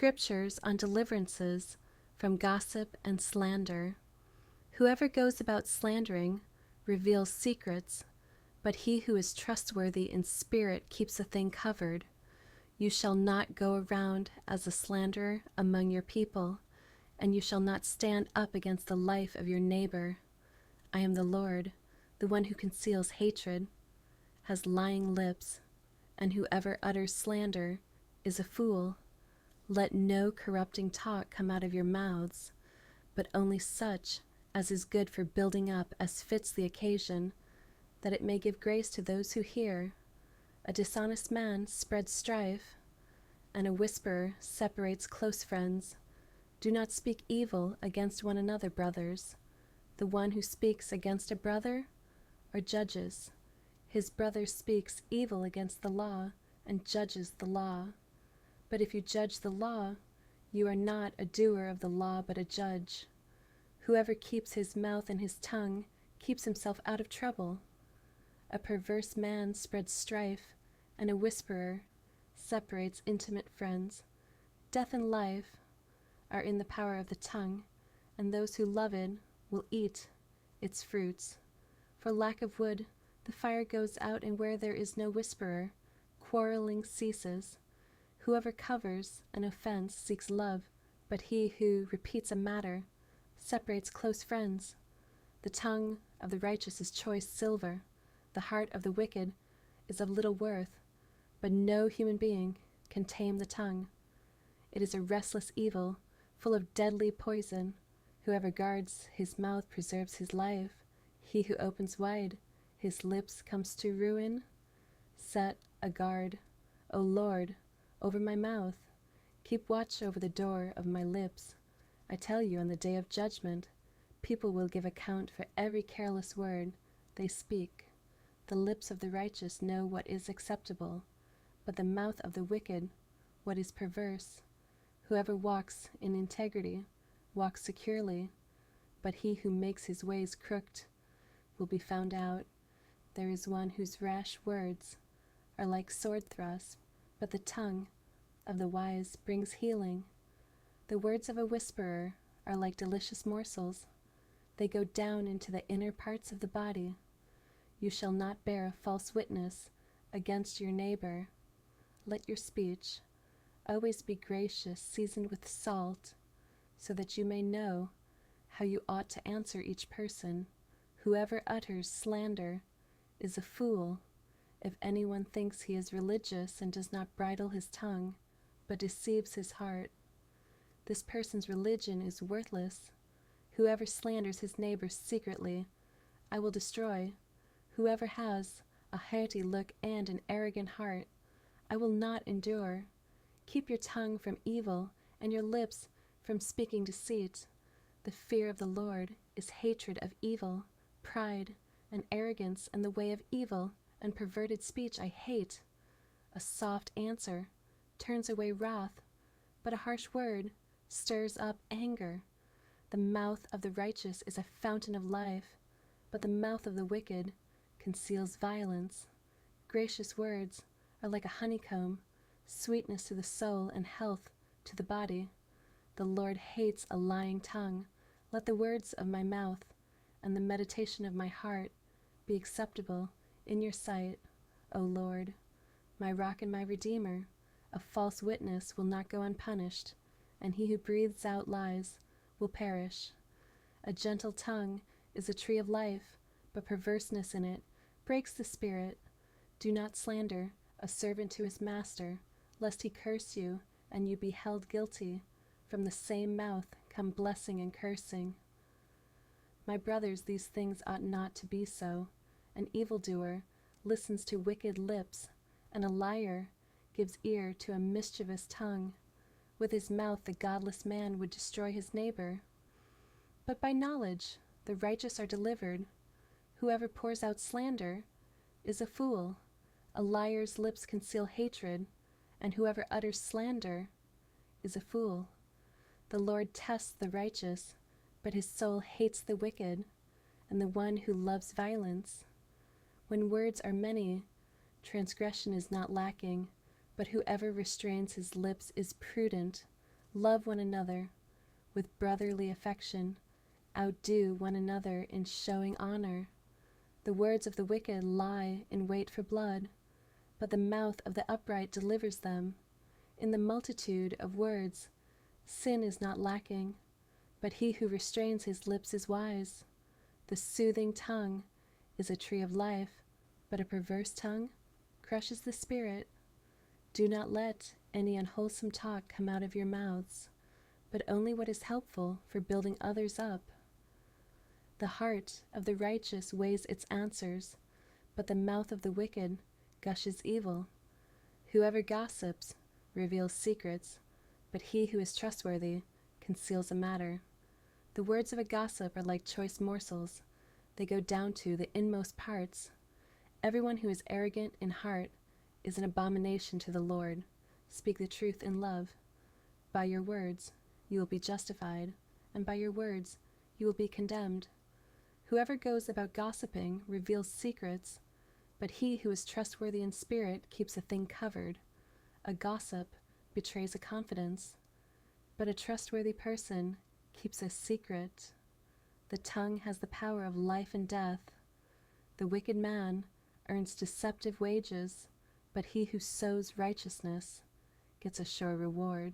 Scriptures on deliverances from gossip and slander. Whoever goes about slandering reveals secrets, but he who is trustworthy in spirit keeps a thing covered. You shall not go around as a slanderer among your people, and you shall not stand up against the life of your neighbor. I am the Lord, the one who conceals hatred, has lying lips, and whoever utters slander is a fool. Let no corrupting talk come out of your mouths, but only such as is good for building up as fits the occasion, that it may give grace to those who hear. A dishonest man spreads strife, and a whisperer separates close friends. Do not speak evil against one another, brothers. The one who speaks against a brother or judges his brother speaks evil against the law and judges the law. But if you judge the law, you are not a doer of the law but a judge. Whoever keeps his mouth and his tongue keeps himself out of trouble. A perverse man spreads strife, and a whisperer separates intimate friends. Death and life are in the power of the tongue, and those who love it will eat its fruits. For lack of wood, the fire goes out, and where there is no whisperer, quarreling ceases. Whoever covers an offense seeks love, but he who repeats a matter separates close friends. The tongue of the righteous is choice silver. The heart of the wicked is of little worth, but no human being can tame the tongue. It is a restless evil, full of deadly poison. Whoever guards his mouth preserves his life. He who opens wide his lips comes to ruin. Set a guard, O Lord, over my mouth. Keep watch over the door of my lips. I tell you, on the day of judgment, people will give account for every careless word they speak. The lips of the righteous know what is acceptable, but the mouth of the wicked what is perverse. Whoever walks in integrity walks securely, but he who makes his ways crooked will be found out. There is one whose rash words are like sword thrusts, but the tongue of the wise brings healing. The words of a whisperer are like delicious morsels. They go down into the inner parts of the body. You shall not bear a false witness against your neighbor. Let your speech always be gracious, seasoned with salt, so that you may know how you ought to answer each person. Whoever utters slander is a fool. If anyone thinks he is religious and does not bridle his tongue, but deceives his heart, this person's religion is worthless. Whoever slanders his neighbor secretly, I will destroy. Whoever has a haughty look and an arrogant heart, I will not endure. Keep your tongue from evil and your lips from speaking deceit. The fear of the Lord is hatred of evil. Pride and arrogance and the way of evil and perverted speech I hate. A soft answer turns away wrath, but a harsh word stirs up anger. The mouth of the righteous is a fountain of life, but the mouth of the wicked conceals violence. Gracious words are like a honeycomb, sweetness to the soul and health to the body. The Lord hates a lying tongue. Let the words of my mouth and the meditation of my heart be acceptable in your sight, O Lord, my rock and my redeemer. A false witness will not go unpunished, and he who breathes out lies will perish. A gentle tongue is a tree of life, but perverseness in it breaks the spirit. Do not slander a servant to his master, lest he curse you and you be held guilty. From the same mouth come blessing and cursing. My brothers, these things ought not to be so. An evildoer listens to wicked lips, and a liar gives ear to a mischievous tongue. With his mouth the godless man would destroy his neighbor. But by knowledge the righteous are delivered. Whoever pours out slander is a fool. A liar's lips conceal hatred, and whoever utters slander is a fool. The Lord tests the righteous, but his soul hates the wicked, and the one who loves violence. When words are many, transgression is not lacking, but whoever restrains his lips is prudent. Love one another with brotherly affection. Outdo one another in showing honor. The words of the wicked lie in wait for blood, but the mouth of the upright delivers them. In the multitude of words, sin is not lacking, but he who restrains his lips is wise. The soothing tongue is a tree of life, but a perverse tongue crushes the spirit. Do not let any unwholesome talk come out of your mouths, but only what is helpful for building others up. The heart of the righteous weighs its answers, but the mouth of the wicked gushes evil. Whoever gossips reveals secrets, but he who is trustworthy conceals a matter. The words of a gossip are like choice morsels. They go down to the inmost parts. Everyone who is arrogant in heart is an abomination to the Lord. Speak the truth in love. By your words you will be justified, and by your words you will be condemned. Whoever goes about gossiping reveals secrets, but he who is trustworthy in spirit keeps a thing covered. A gossip betrays a confidence, but a trustworthy person keeps a secret. The tongue has the power of life and death. The wicked man earns deceptive wages, but he who sows righteousness gets a sure reward.